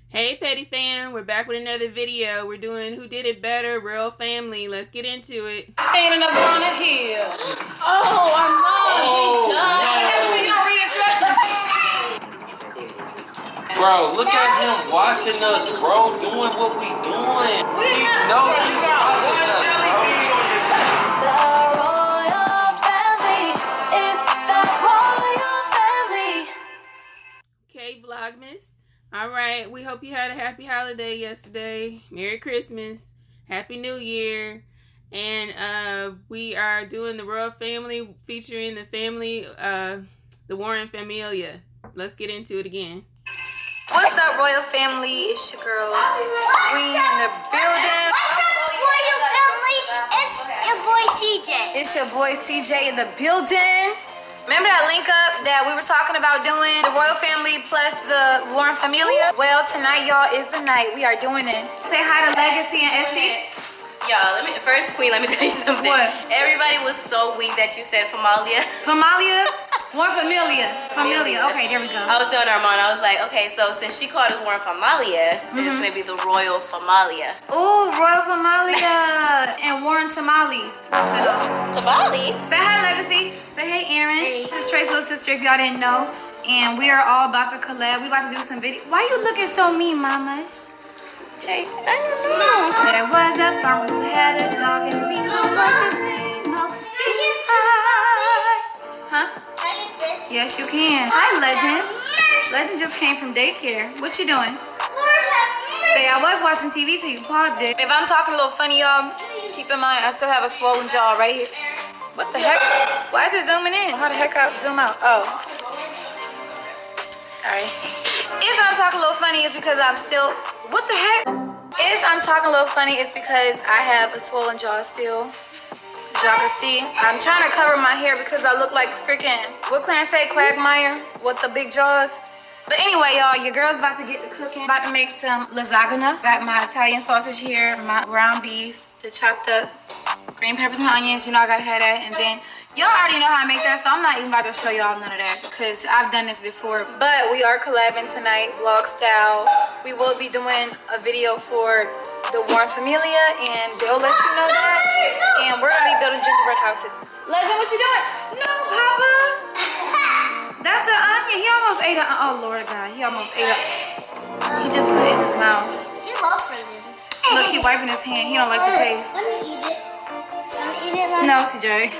Hey Petty Fam, we're back with another video. We're doing Who Did It Better, Royal Family. Let's get into it. Standing up on the hill. Oh, I know. No. You don't read instructions. Bro, look at him watching us, bro, doing what we doing. We know he's watching us, bro. The royal family is the royal family. Okay, Vlogmas. All right, we hope you had a happy holiday yesterday. Merry Christmas. Happy New Year. And we are doing the Royal Family featuring the family, the Warren Familia. Let's get into it again. What's up, Royal Family? It's your girl, Queen in the building. What's up, Royal Family? It's your boy CJ. It's your boy CJ in the building. Remember that link up that we were talking about doing the Royal Family plus the Warren Familia? Well, tonight, y'all, is the night we are doing it. Say hi to Legacy and Essie. Y'all, let me tell you something. What? Everybody was so weak that you said Familia. Familia? Warren Familia. Familia. Okay, there we go. I was telling Armand, I was like, okay, so since she called it Warren Familia, then it's gonna be the Royal Familia. Ooh, Royal Familia. And Warren Tamales. Tamales? Say hi, Legacy. Say hey, Aaron. Hey. This is Trey's little sister, if y'all didn't know. And we are all about to collab. We about to do some video. Why you looking so mean, mamas? Jay, I don't know. There was a farmer who had a dog and Bingo was his name. Oh, huh? Yes, you can. Hi, Legend. Legend just came from daycare. What you doing? Say, I was watching TV till you paused it. If I'm talking a little funny, y'all, keep in mind, I still have a swollen jaw right here. What the heck? Why is it zooming in? How the heck I zoom out? Oh. Sorry. If I'm talking a little funny, it's because I'm still... What the heck? If I'm talking a little funny, it's because I have a swollen jaw still. As y'all can see, I'm trying to cover my hair because I look like freaking, what Clarence say, Quagmire with the big jaws. But anyway, y'all, your girl's about to get to cooking. About to make some lasagna. Got my Italian sausage here, my ground beef, the chopped up green peppers and onions. You know I gotta have that. And then y'all already know how I make that, so I'm not even about to show y'all none of that because I've done this before. But we are collabing tonight, vlog style. We will be doing a video for the Warren Familia, and we'll let you know that. And we're gonna be building gingerbread houses. Legend, what you doing? No, Papa. That's the onion. He almost ate it. Oh, Lord God. He almost ate it. He just put it in his mouth. You love prison. Look, he wiping his hand. He don't like the taste. Let me eat it. Let me eat it. No, CJ.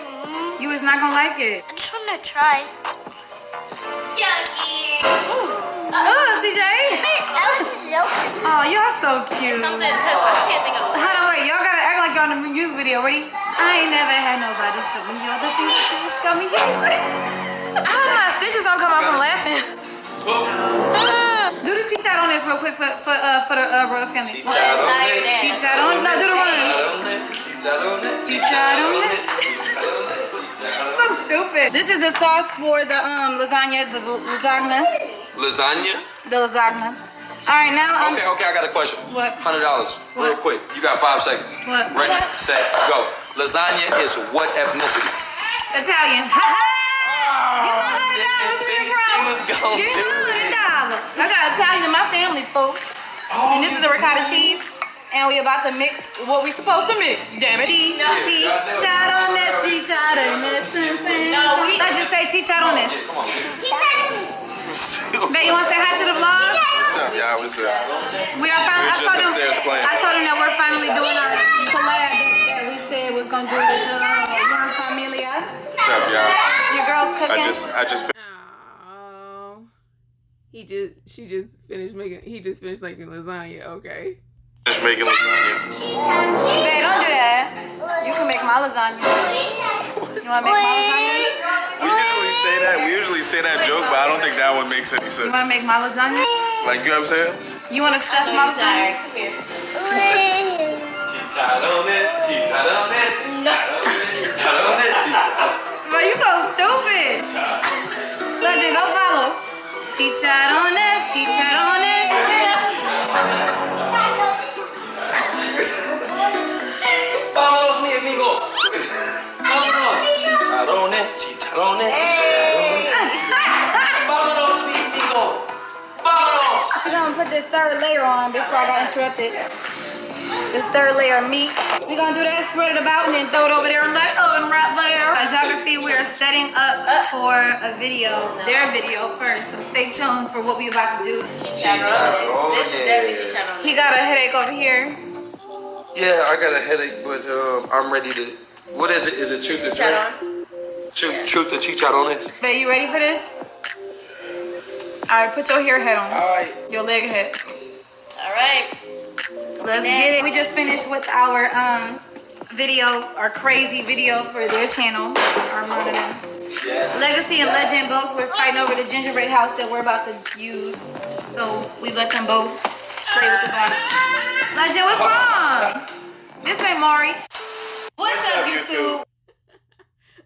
You was not gonna like it. I just want to try. Yucky. Oh, CJ. I was just joking. Oh, y'all so cute. Something, because I can't think of the word. Hold on, wait. Y'all gotta act like y'all in the music video. Ready? I ain't never had nobody show me all the things that you would show me. I hope my stitches don't come off from laughing. Do the chit-chat on this real quick for the Royal Family. Chit-chat on it. No, do the run. Chit-chat on it. So stupid. This is the sauce for the lasagna. The lasagna. Lasagna? The lasagna. All right, now. Okay, I got a question. What? $100, real quick. You got 5 seconds. What? Ready, set, go. Lasagna is what ethnicity? Italian. Ha ha! Give my $100, girl. Give my $100. I got Italian in my family, folks. And this is a ricotta cheese. And we about to mix what we supposed to mix. Damn it. Chit-chat on this. Chit-chat on this. I just say chit-chat on this. Babe, you want to say hi to the vlog? What's up, y'all? What's up? We are finally. I told him that we're finally doing our collab that we said was gonna do with the Warren Familia. What's up, y'all? Your girl's cooking. I just. Oh, he just finished making lasagna. Okay. Just making lasagna. Babe, don't do that. You can make my lasagna. You wanna make my lasagna? We usually say that joke, but I don't think that one makes any sense. You wanna make my lasagna? Like, you know what I'm saying? You wanna stuff my lasagna? Chit-chat on this, chit-chat on this. Chit-chat on this, chit-chat. Bro, you so stupid. Legend, don't follow. Chit-chat on this, chit-chat on this. Vámonos, mi amigo. Vámonos. Chicharrones, chicharrones. Vámonos, mi amigo. Vámonos. We're gonna put this third layer on before I got interrupted. This third layer of meat. We're gonna do that, spread it about, and then throw it over there and let it oven right there. As y'all can see, we are setting up for a video, their video first. So stay tuned for what we about to do. Chicharrones. This is definitely chicharrones. He got a headache over here. Yeah, I got a headache, but I'm ready to. What is it? Is it truth or Chicharron. truth or chicharrones? Babe, you ready for this? All right, put your hair head on. All right. Your leg head. All right. Let's get it. We just finished with our video, our crazy video for their channel, Armand and them. Yes. Legacy and Legend both were fighting over the gingerbread house that we're about to use. So we let them both play with the box. Legend, what's wrong? This way, Maury. What's up, YouTube?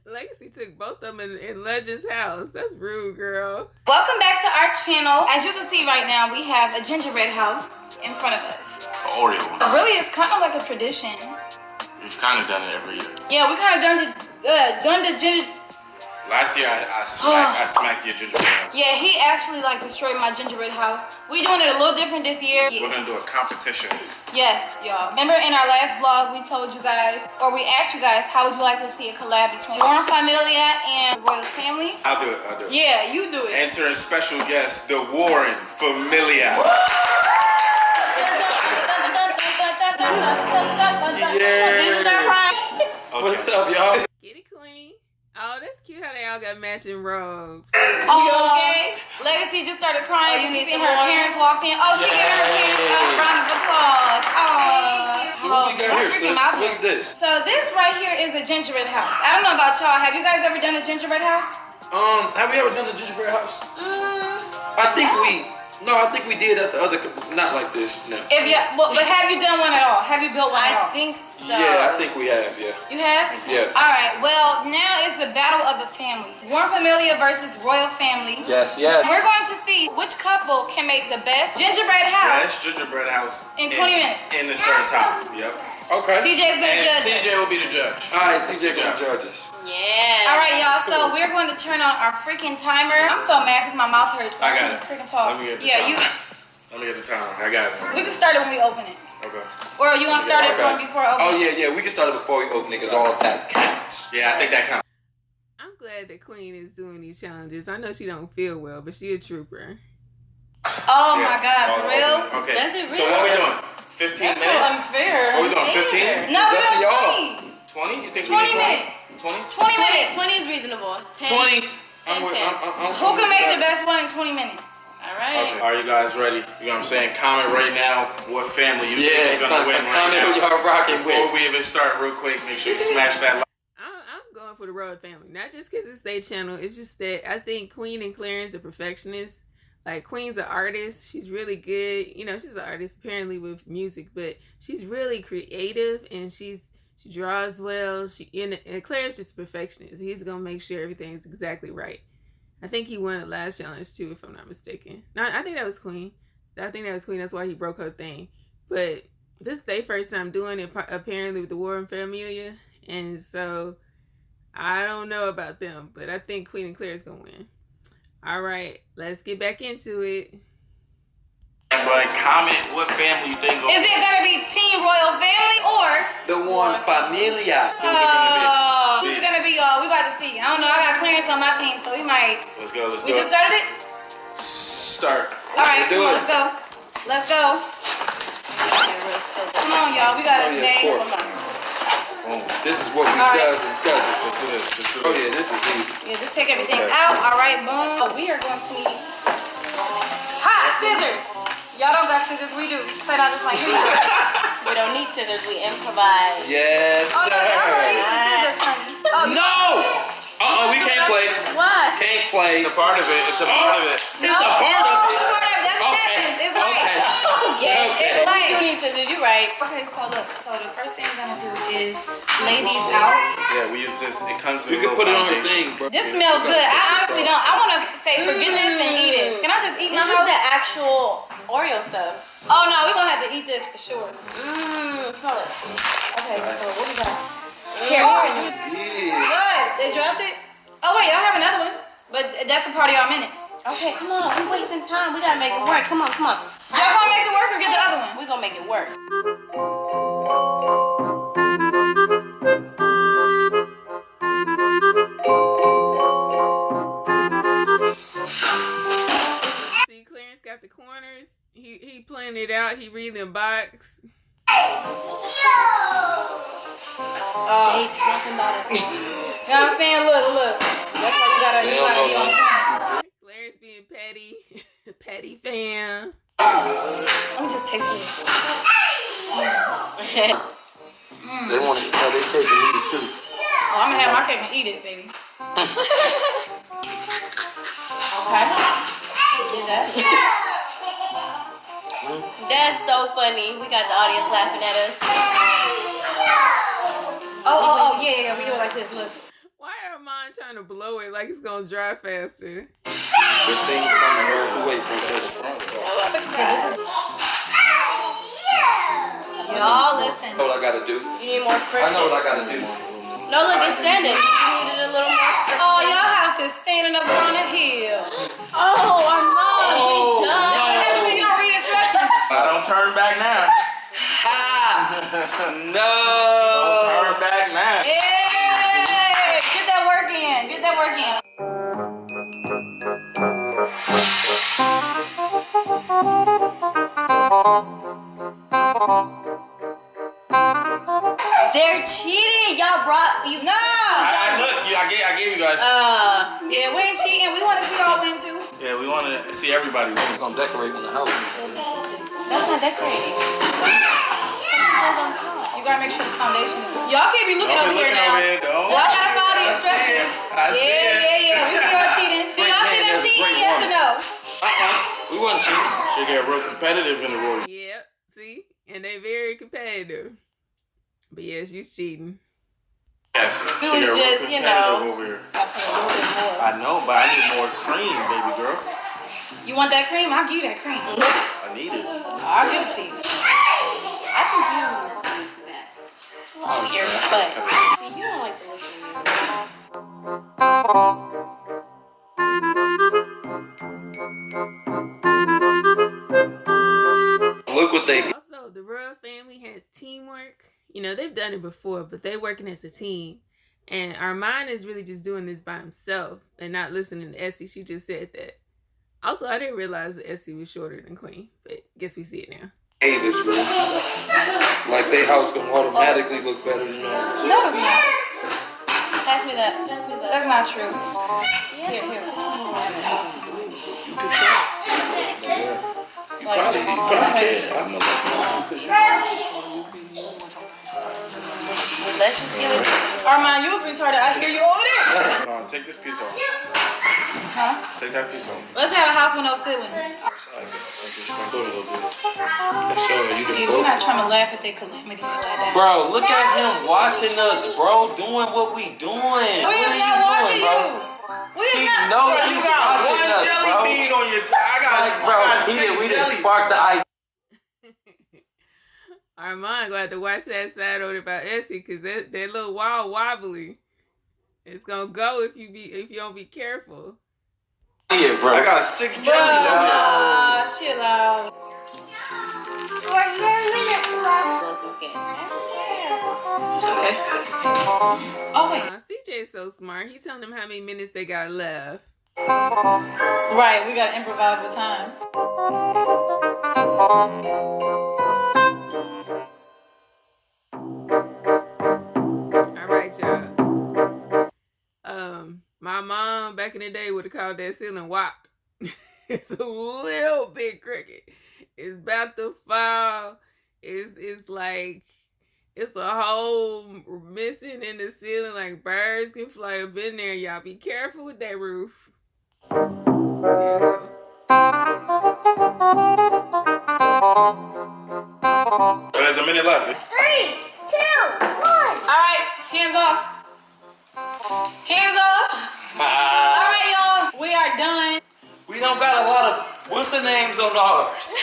Legacy took both of them in Legend's house. That's rude, girl. Welcome back to our channel. As you can see right now, we have a gingerbread house in front of us. Oreo one. Really, it's kind of like a tradition. We've kind of done it every year. Yeah, we kind of done the ginger. Last year I smacked your gingerbread house. Yeah, he actually like destroyed my gingerbread house. We doing it a little different this year. We're gonna do a competition. Yes, y'all. Remember in our last vlog, we told you guys, or we asked you guys, how would you like to see a collab between Warren Familia and the Royal Family? I'll do it. Yeah, you do it. Enter a special guest, the Warren Familia. This is our prime. Okay. What's up, y'all? Get it, Queen. Oh, that's cute how they all got matching robes. Okay. Legacy just started crying. You see her parents walked in. Oh, she gave her parents a round of applause. Oh. So what we got here, sis? What's this? So this right here is a gingerbread house. I don't know about y'all. Have you guys ever done a gingerbread house? Have we ever done a gingerbread house? I think we did at the other, not like this, no. But have you done one at all? Have you built one at all? I think so. Yeah, I think we have, yeah. You have? Yeah. All right. Well, now it's the battle of the families. Warren Familia versus Royal Family. Yes, yes. We're going to see which couple can make the best gingerbread house Best gingerbread house in 20 minutes. In a certain time. Yep. Okay. CJ's gonna And judge. CJ will be the judge. All right, CJ gonna judge us. Yeah. All right, y'all. So we're going to turn on our freaking timer. I'm so mad because my mouth hurts. I got it. Freaking talk. Let me get the Yeah, timer. Let me get the timer. I got it. We can start it when we open it. Okay. Or you want to start it from before I open Oh, it? yeah, we can start it before we open it because all of that counts. Yeah, I think that counts. I'm glad that Queen is doing these challenges. I know she don't feel well, but she a trooper. Oh my God, for real? Okay. Does it So really? what are we doing? 15 That's so minutes? unfair. What are we doing? 15? No, It's we're up to doing y'all. 20? You think 20 we need minutes. 20? 20 minutes. 20 is reasonable. 10. 20. 10. Who can make the best one in 20 minutes? All right. Okay. Are you guys ready? You know what I'm saying? Comment right now what family you think Yeah, is gonna win right comment who now. y'all rocking Before with. we even start, real quick, make sure you smash that like. I'm going for the Royal Family. Not just because it's their channel. It's just that I think Queen and Clarence are perfectionists. Like, Queen's an artist. She's really good. You know, she's an artist apparently with music, but she's really creative and she draws well. And Claire's just a perfectionist. He's gonna make sure everything's exactly right. I think he won the last challenge too, if I'm not mistaken. No, I think that was Queen. That's why he broke her thing. But this is their first time doing it, apparently, with the Warren Familia. And so I don't know about them, but I think Queen and Claire's gonna win. All right, let's get back into it. But comment what family you think Is it gonna be Team Royal Family or The Warren Familia. Who's it gonna who's it gonna be, y'all? We about to see. I don't know. I got Clarence on my team, so we might. be? Let's go. We just started it. Start. All right, do come on, it. let's go. Come on, y'all. We got Oh, it yeah, today. of course. This is what we All right. does and doesn't. Oh yeah, this is easy. Yeah, just take everything Okay. out. All right, boom. We are going to need hot scissors. Y'all don't got scissors. We do. Straight out this line. Here we go. We don't need scissors. We improvise. Yes, Oh no, y'all don't need sir. some scissors, honey. Oh, No! We can't play. What? Can't play. It's a part of it. It's a part of it. It's a part of it. That's what happens. It's like. Yeah, Okay. it's like you need scissors. You're right. Okay, so look. So the first thing we're gonna do is lay these out. Yeah, we use this. It comes with You a can little put it on the foundation. thing, bro. This smells good. I honestly don't. I want to say forget this and eat it. Can I just eat my This is house? the actual Oreo stuff. Oh no, we're gonna have to eat this for sure. Smell it. Okay, so what we got? Here. What? They dropped it? Oh wait, y'all have another one. But that's a part of y'all minutes. Okay, come on. We wasting time. We gotta make it work. Come on, come on. Y'all gonna make it work or get the other one? We gonna make it work. See, Clarence got the corners. He playing it out. He reading box. They talking about us. You know what I'm saying? Look. That's why you gotta be on time. Clarence being petty. Petty fam. Let me just taste it. They want to have their cake and eat it too. Oh, I'm gonna have my cake and eat it, baby. Okay. Did that. That's so funny. We got the audience laughing at us. Oh, yeah. We do it like this. Look. Why am I trying to blow it like it's gonna dry faster? Good things come to those who wait, princess. Y'all listen. I know what I gotta do. You need more I friction. know what I gotta do. No, look, it's standing. You needed a little more friction. Oh, y'all house is standing up on a hill. Oh, our mom. Oh, We done. That's what happens when you don't read instructions. Don't turn back now. Ha! No! Don't turn back now. Hey, get that work in. Get that work in. They're cheating. Y'all brought you. No. I gave you guys. Yeah, we ain't cheating. We want to see y'all win too. Yeah, we want to see everybody win. I'm decorating the house. That's not decorating. You gotta make sure the foundation is. Y'all can't be looking over here now. Don't. Y'all gotta follow the instructions. I see it. Yeah. We see y'all cheating. Do y'all see them cheating? Yes or no? We wasn't cheating. Should get real competitive in the Royal. Yep. See, and they very competitive. But yes, you cheating. Yes, It was just, you know. over here. I know, but I need more cream, baby girl. You want that cream? I'll give you that cream. I need it. I'll give it to you. I think you do to that. Oh, your butt. See, you don't like to listen to me. Look what they. Also, the royal family has teamwork. You know, they've done it before, but they're working as a team. And Armand is really just doing this by himself and not listening to Essie. She just said that. Also, I didn't realize that Essie was shorter than Queen, but guess we see it now. Hey, this room. Like their house gonna automatically look better than yours. No, it's not. Pass me that. Pass me that. That's not true. Here. Probably can. I'm gonna let you know Let's just give it. Armand, you was retarded. I hear you over there. Come on, take this piece off. Huh? Take that piece off. Let's have a house with no ceilings. I just want to go a little bit. That's so you Steve, can we're not trying to laugh at their calamity like that. Bro, look at him watching us, bro, doing what we doing. We is not watching you. We is He not. knows You he's got watching one us, jelly bro. bean on your. I got. Like, bro, I got we didn't jelly. spark the idea. Armand gonna have to watch that side on about Essie because that little wild wobbly. It's gonna go if you don't be careful. Yeah, bro. I got 6 jellies Bruh, over there. nah, chill out. For 10 minutes left. It's okay. Oh, wait. CJ's so smart. He's telling them how many minutes they got left. Right, we gotta improvise with time. All right, y'all. My mom back in the day would have called that ceiling wop. It's a little bit crooked. It's about to fall. It's like it's a hole missing in the ceiling. Like birds can fly up in there. Y'all be careful with that roof. There you go. There's a minute left. 3, 2, 1. Alright, hands off. Hands off. Alright, y'all. We are done. We don't got a lot of what's the names on ours.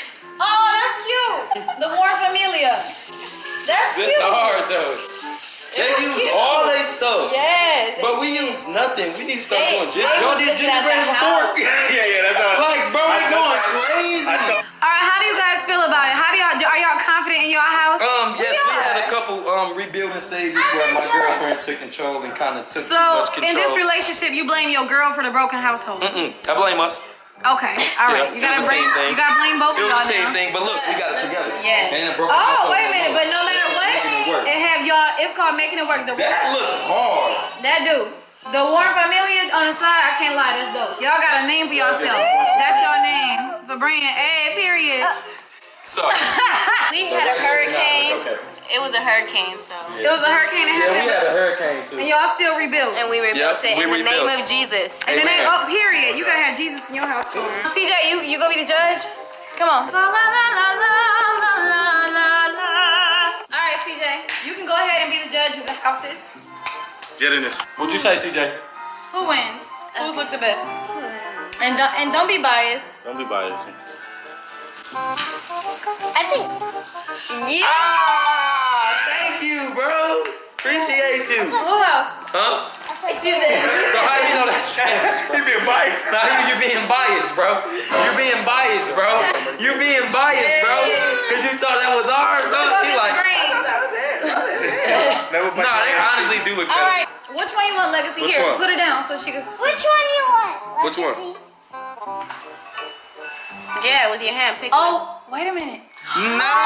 Oh, that's cute. The Warren Familia. That's This cute. ours though. They use all their stuff. Yes. But we use nothing. We need to start They- doing ginger. they Y'all did looking at gingerbread the before? house. Yeah, that's how. Like, bro, we going crazy. All right, how do you guys feel about it? Are y'all confident in your house? Yes, we had a couple rebuilding stages where my girlfriend took control and kind of took too So much control. in this relationship, you blame your girl for the broken household. I blame us. Okay, all right. Yeah, it was a team thing. You gotta blame both It of was y'all a team now. thing, but look, we got it together. Yeah. And it broke Oh, wait a minute, but no matter what, Making it work. it have y'all. It's called making it work. That look hard. That dude. The Warren Familia on the side, I can't lie, that's dope. Y'all got a name for yourself. That's your name for brand. Hey, period. So We had a hurricane. It was a hurricane, so. It was a hurricane that yeah, happened, we had a hurricane too. and y'all still rebuilt. And we rebuilt Yep, it we in the name rebuilt. of Jesus. And the name, Amen. period. You gotta have Jesus in your house. CJ, you gonna be the judge? Come on. La, la, la, la, la, la, la, la. All right, CJ, you can go ahead and be the judge of the houses. Get in this. What'd you say, CJ? Who wins? Who's looked the best? And don't be biased. Don't be biased. I think. Yeah. Ah, thank you, bro. Appreciate you. Who else? Huh? She said. So how do you know that's trash? He being biased. Now you being biased, bro. You're being biased, bro. You're being biased, bro. Cause you thought that was ours, huh? He like, Never nah, they honestly do look better. All right, which one you want, Legacy? Which Here, one? put it down so she can. Which one you want? Which one? See. Yeah, with your hand. Pick Oh, wait a minute. No!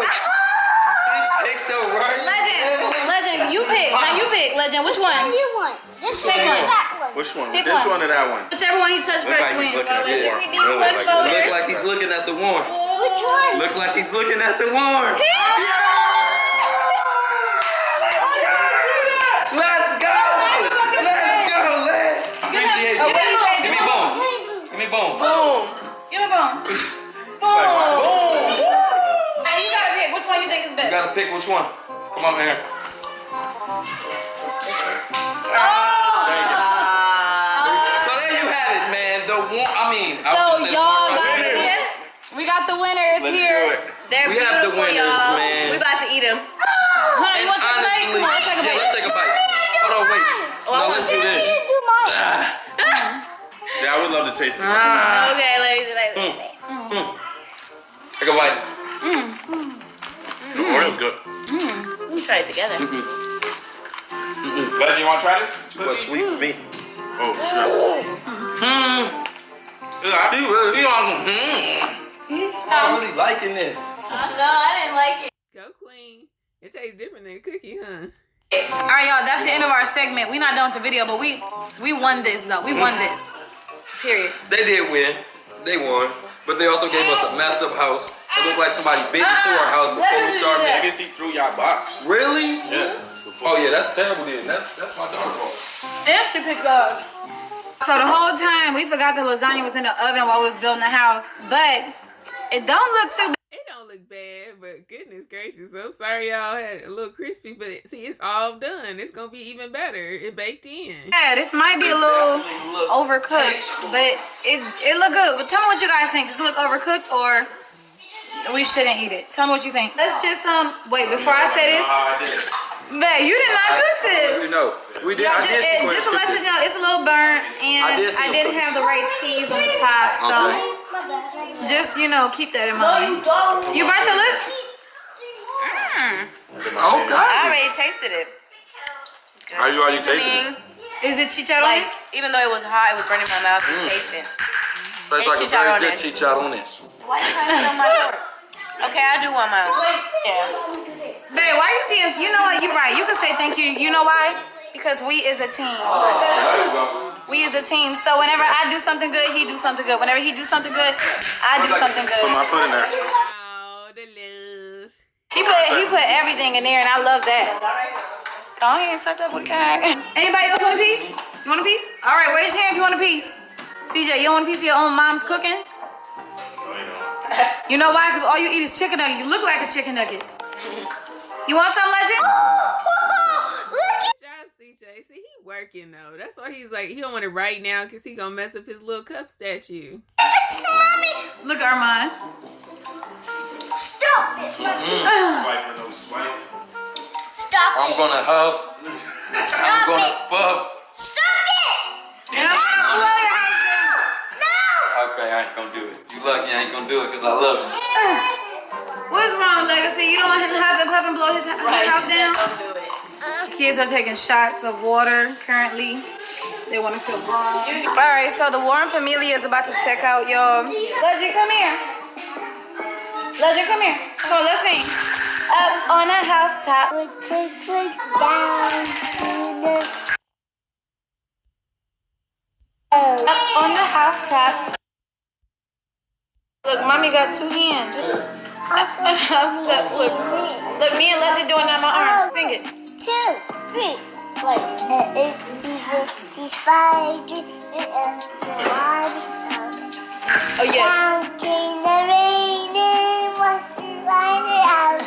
She picked the right Legend, you pick. Now you pick, Legend. Which Which one one? do you want? This Take one or one. that one? Which one? Pick This one. one or that one? Whichever one he touched Look first like he's wins. looking at the We war. need Really one like voter. Look like he's looking at the worm. Which one? Look like he's looking at the worm. Let's go! Let's go, Les! Appreciate you. Give me boom. Give me boom. Boom. Give me boom. Boom. Hey, you gotta pick. Which one you think is You best? gotta pick which one. Come on, man. So there you have it, man. The one, I mean, I was So gonna say the y'all one got right it. there. We got the winners Let's here. do it. They're We have the beautiful, winners, y'all. man. We about to eat them. Hold on, And you want to take a bite? Come on, let's take a yeah, bite. let's take a bite. Hold on, wait. No, let's do this. You do mine. Yeah, I would love to taste it. Okay, ladies. Take a bite. The Oreo's good. Let's try it together. Legend, you want to try this? Too much sweet for me. Oh, shit. I'm really liking this. No, I didn't like it. Go Queen. It tastes different than a cookie, huh? All right, y'all. That's the end of our segment. We not done with the video, but we won this though. We won this. Period. They did win. They won. But they also gave us a messed up house. It looked like somebody bit into our house before we started. I can see through y'all box. Really? Yeah. Oh yeah, that's terrible then. That's my daughter's fault. And she picked us. So the whole time we forgot the lasagna was in the oven while we was building the house, but it don't look too bad. It don't look bad, but goodness gracious. I'm sorry y'all had a little crispy, but see, it's all done. It's going to be even better. It baked in. Yeah, this might be a little overcooked, but it look good. But tell me what you guys think. Does it look overcooked or we shouldn't eat it? Tell me what you think. Let's just wait before I say this. Babe, you did not cook this. You know, we did. Y'all, I did see just to let you know, it's a little burnt, and I didn't have the right cheese on the top, so just keep that in mind. You burnt your lip? Okay. I already tasted it. How you already tasted it? Is it chicharron? Like, even though it was hot, it was burning my mouth. Tasting. Tastes like a very good chicharrones. Why you trying to steal my fork? Okay, I do want mine. Yeah. Babe, why you seeing? You know what? You're right. You can say thank you. You know why? Because we is a team. We is a team. So whenever I do something good, he do something good. Whenever he do something good, I do something Put good. my foot in there. Oh, the love. He put everything in there, and I love that. Go ahead, tuck up with that. Anybody else want a piece? You want a piece? All right, raise your hand if you want a piece. CJ, you want a piece of your own mom's cooking? You know why? Because all you eat is chicken nugget. You look like a chicken nugget. You want some, Legend? Look Job, CJ. See, he working though. That's why he's like, he don't want it right now because he gonna mess up his little cup statue. at mommy. Look at Armand. Stop it. Swiping those swipes. Stop I'm it. gonna huff. I'm Stop gonna it. puff. Stop it. And I'm gonna blow your house down. No. Okay, I ain't gonna do it. You lucky I ain't gonna do it because I love you. What's wrong, Legacy? You don't want him to have to puff and blow his house down? Don't do it. Kids are taking shots of water currently. They want to feel warm. All right, so the Warren family is about to check out, y'all. Leggy, come here. Leggy, come here. So let's sing. Up on a housetop. Click down to the Up on the housetop. Look, mommy got two hands. Up on the housetop. Look, me and Leggy doing that on my arms. Sing it. 2, 3. The spider and the water. Oh, yes. Down came the rain and washed the spider out.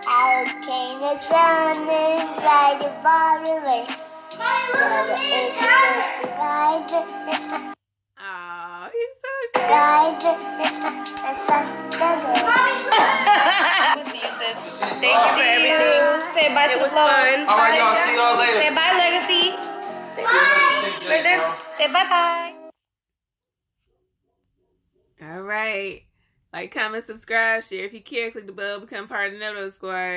Out came the sun and dried the bottom away. So it's a spider. Oh, he's so cute. Spider. The sun doesn't. See you, sis. Thank you for everything. Say bye to It the was vlog. fun. All right, y'all. See y'all later. Say bye, Legacy. Right there. Say bye-bye. All right. Like, comment, subscribe, share if you care. Click the bell, become part of the Noto Squad.